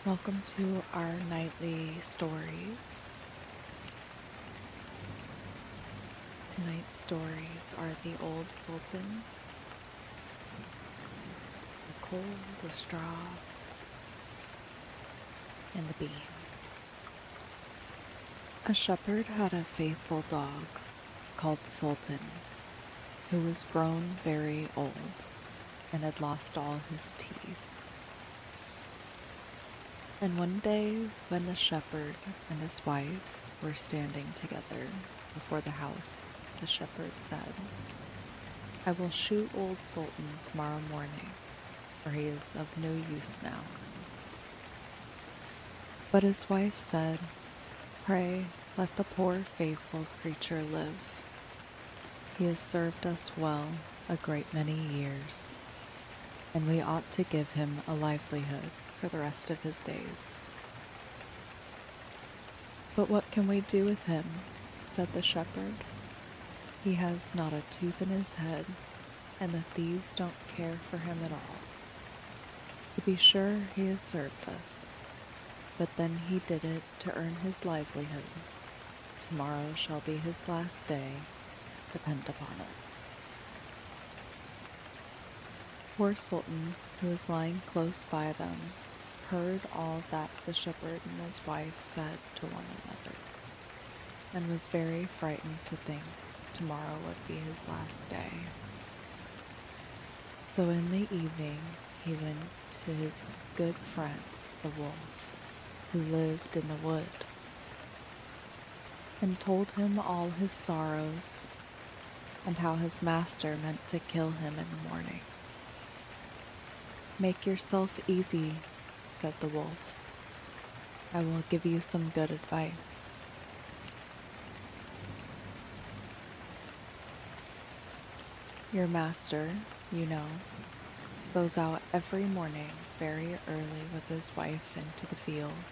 Welcome to our nightly stories. Tonight's stories are The Old Sultan, The Coal, The Straw, and The Bean. A shepherd had a faithful dog called Sultan, who was grown very old and had lost all his teeth. And one day, when the shepherd and his wife were standing together before the house, the shepherd said, "I will shoot Old Sultan tomorrow morning, for he is of no use now." But his wife said, "Pray, let the poor faithful creature live. He has served us well a great many years, and we ought to give him a livelihood for the rest of his days." "But what can we do with him?" said the shepherd. "He has not a tooth in his head, and the thieves don't care for him at all. To be sure, he has served us, but then he did it to earn his livelihood. Tomorrow shall be his last day, depend upon it." Poor Sultan, who was lying close by them, heard all that the shepherd and his wife said to one another, and was very frightened to think tomorrow would be his last day. So in the evening he went to his good friend the wolf, who lived in the wood, and told him all his sorrows, and how his master meant to kill him in the morning. "Make yourself easy," said the wolf. "I will give you some good advice. Your master, you know, goes out every morning very early with his wife into the field,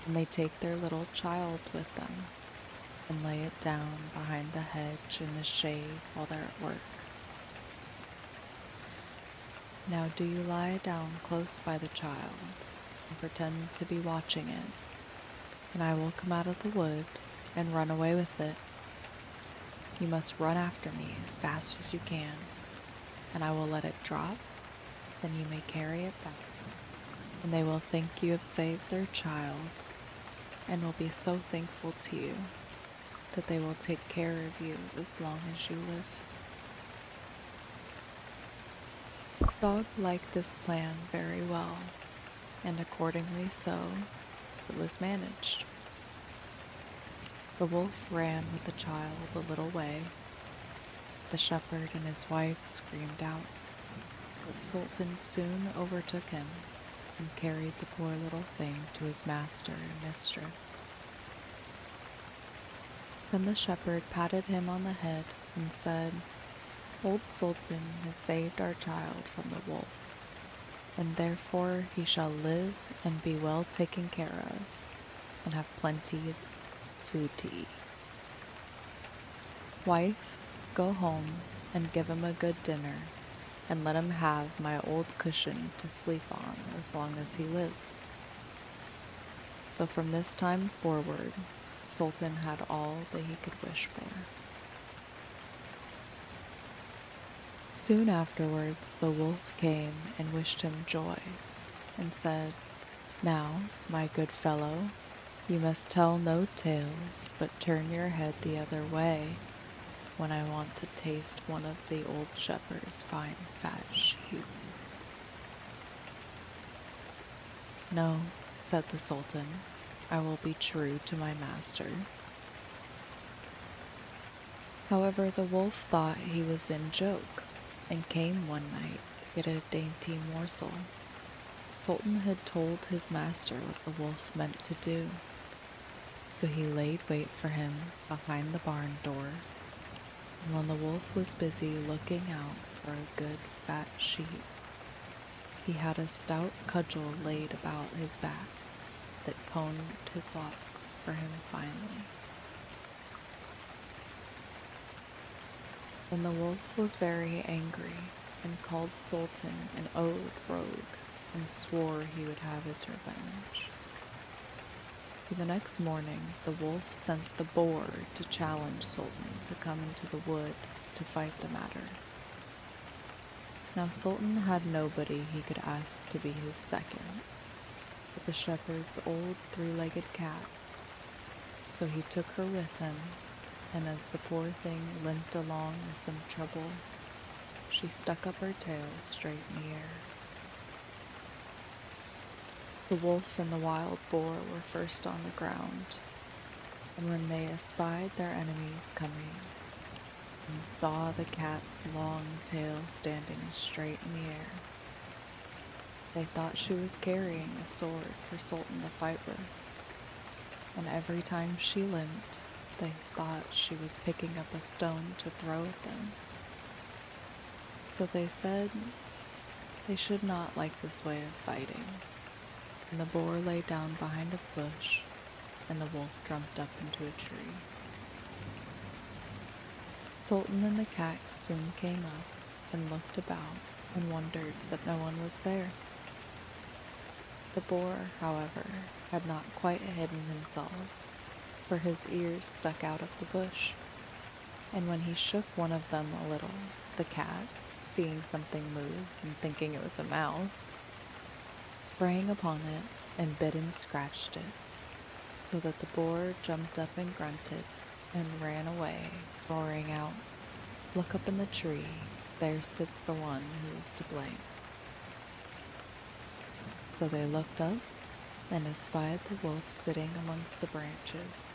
and they take their little child with them and lay it down behind the hedge in the shade while they're at work. Now do you lie down close by the child and pretend to be watching it, and I will come out of the wood and run away with it. You must run after me as fast as you can, and I will let it drop, then you may carry it back, and they will think you have saved their child, and will be so thankful to you that they will take care of you as long as you live." The dog liked this plan very well, and accordingly so it was managed. The wolf ran with the child a little way. The shepherd and his wife screamed out, but Sultan soon overtook him and carried the poor little thing to his master and mistress. Then the shepherd patted him on the head and said, "Old Sultan has saved our child from the wolf, and therefore he shall live and be well taken care of, and have plenty of food to eat. Wife, go home and give him a good dinner, and let him have my old cushion to sleep on as long as he lives." So from this time forward, Sultan had all that he could wish for. Soon afterwards the wolf came and wished him joy, and said, "Now, my good fellow, you must tell no tales, but turn your head the other way when I want to taste one of the old shepherd's fine fat sheep." "No," said the Sultan, "I will be true to my master." However, the wolf thought he was in joke, and came one night to get a dainty morsel. Sultan had told his master what the wolf meant to do, so he laid wait for him behind the barn door, and when the wolf was busy looking out for a good fat sheep, he had a stout cudgel laid about his back that combed his locks for him finely. Then the wolf was very angry and called Sultan an old rogue, and swore he would have his revenge. So the next morning, the wolf sent the boar to challenge Sultan to come into the wood to fight the matter. Now Sultan had nobody he could ask to be his second, but the shepherd's old three-legged cat. So he took her with him, and as the poor thing limped along with some trouble, she stuck up her tail straight in the air. The wolf and the wild boar were first on the ground, and when they espied their enemies coming, and saw the cat's long tail standing straight in the air, they thought she was carrying a sword for Sultan to fight with, and every time she limped, they thought she was picking up a stone to throw at them. So they said they should not like this way of fighting, and the boar lay down behind a bush, and the wolf jumped up into a tree. Sultan and the cat soon came up and looked about and wondered that no one was there. The boar, however, had not quite hidden himself, for his ears stuck out of the bush, and when he shook one of them a little, the cat, seeing something move and thinking it was a mouse, sprang upon it and bit and scratched it, so that the boar jumped up and grunted and ran away, roaring out, "Look up in the tree, there sits the one who is to blame." So they looked up and espied the wolf sitting amongst the branches,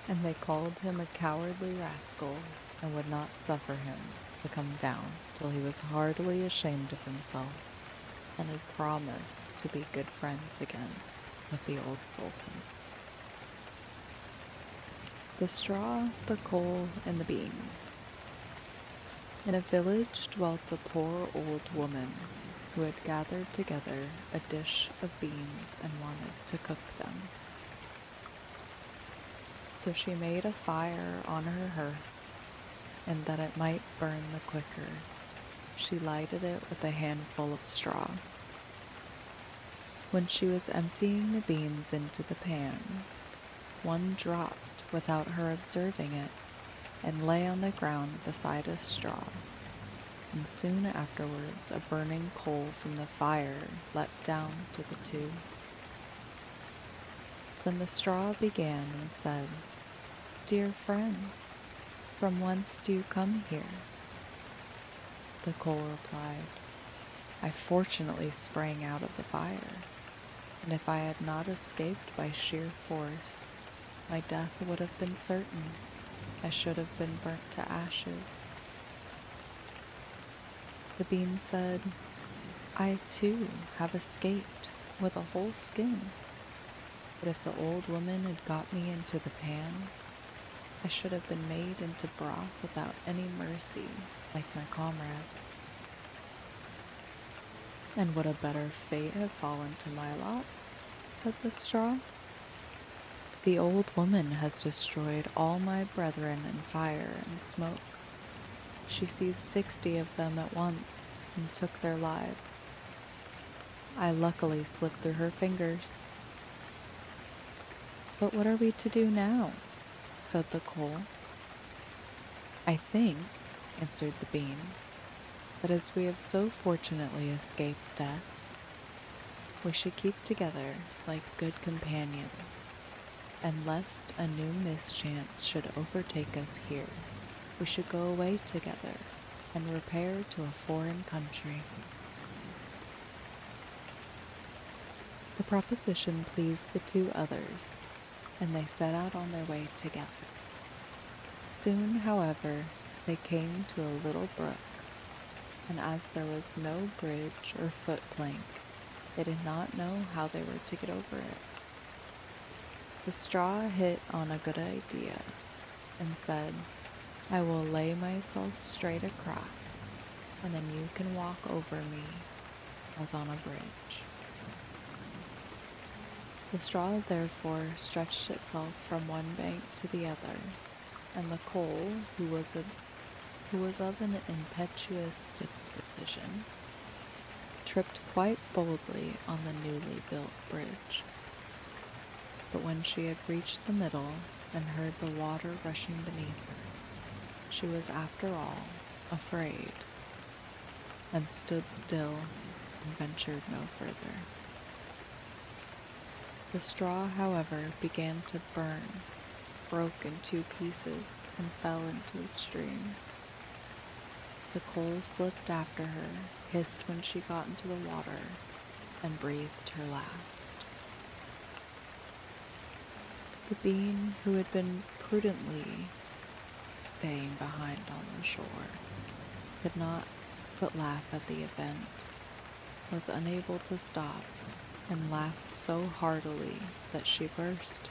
and they called him a cowardly rascal and would not suffer him to come down till he was heartily ashamed of himself and had promised to be good friends again with the old sultan. The straw, the coal, and the bean. In a village dwelt a poor old woman who had gathered together a dish of beans and wanted to cook them. So she made a fire on her hearth, and that it might burn the quicker, she lighted it with a handful of straw. When she was emptying the beans into the pan, one dropped without her observing it, and lay on the ground beside a straw, and soon afterwards a burning coal from the fire leapt down to the two. Then the straw began and said, "Dear friends, from whence do you come here?" The coal replied, "I fortunately sprang out of the fire, and if I had not escaped by sheer force, my death would have been certain. I should have been burnt to ashes." The bean said, "I too have escaped with a whole skin, but if the old woman had got me into the pan, I should have been made into broth without any mercy, like my comrades." "And would a better fate have fallen to my lot?" said the straw. "The old woman has destroyed all my brethren in fire and smoke. She seized 60 of them at once and took their lives. I luckily slipped through her fingers." "But what are we to do now?" said the coal. "I think," answered the bean, "that as we have so fortunately escaped death, we should keep together like good companions, and lest a new mischance should overtake us here, we should go away together and repair to a foreign country." The proposition pleased the two others, and they set out on their way together. Soon, however, they came to a little brook, and as there was no bridge or foot plank, they did not know how they were to get over it. The straw hit on a good idea, and said, "I will lay myself straight across, and then you can walk over me as on a bridge." The straw therefore stretched itself from one bank to the other, and the coal, who was of an impetuous disposition, tripped quite boldly on the newly built bridge. But when she had reached the middle and heard the water rushing beneath her, she was after all afraid, and stood still and ventured no further. The straw, however, began to burn, broke in 2 pieces, and fell into the stream. The coal slipped after her, hissed when she got into the water, and breathed her last. The bean, who had been prudently staying behind on the shore, could not but laugh at the event, was unable to stop, and laughed so heartily that she burst.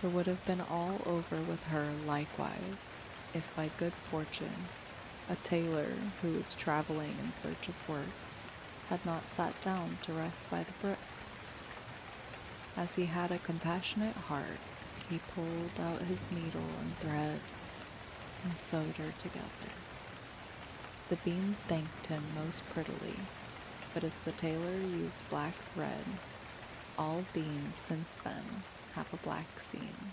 It would have been all over with her likewise, if by good fortune a tailor who was traveling in search of work had not sat down to rest by the brook. As he had a compassionate heart, he pulled out his needle and thread and sewed her together. The bean thanked him most prettily, but as the tailor used black thread, all beans since then have a black seam.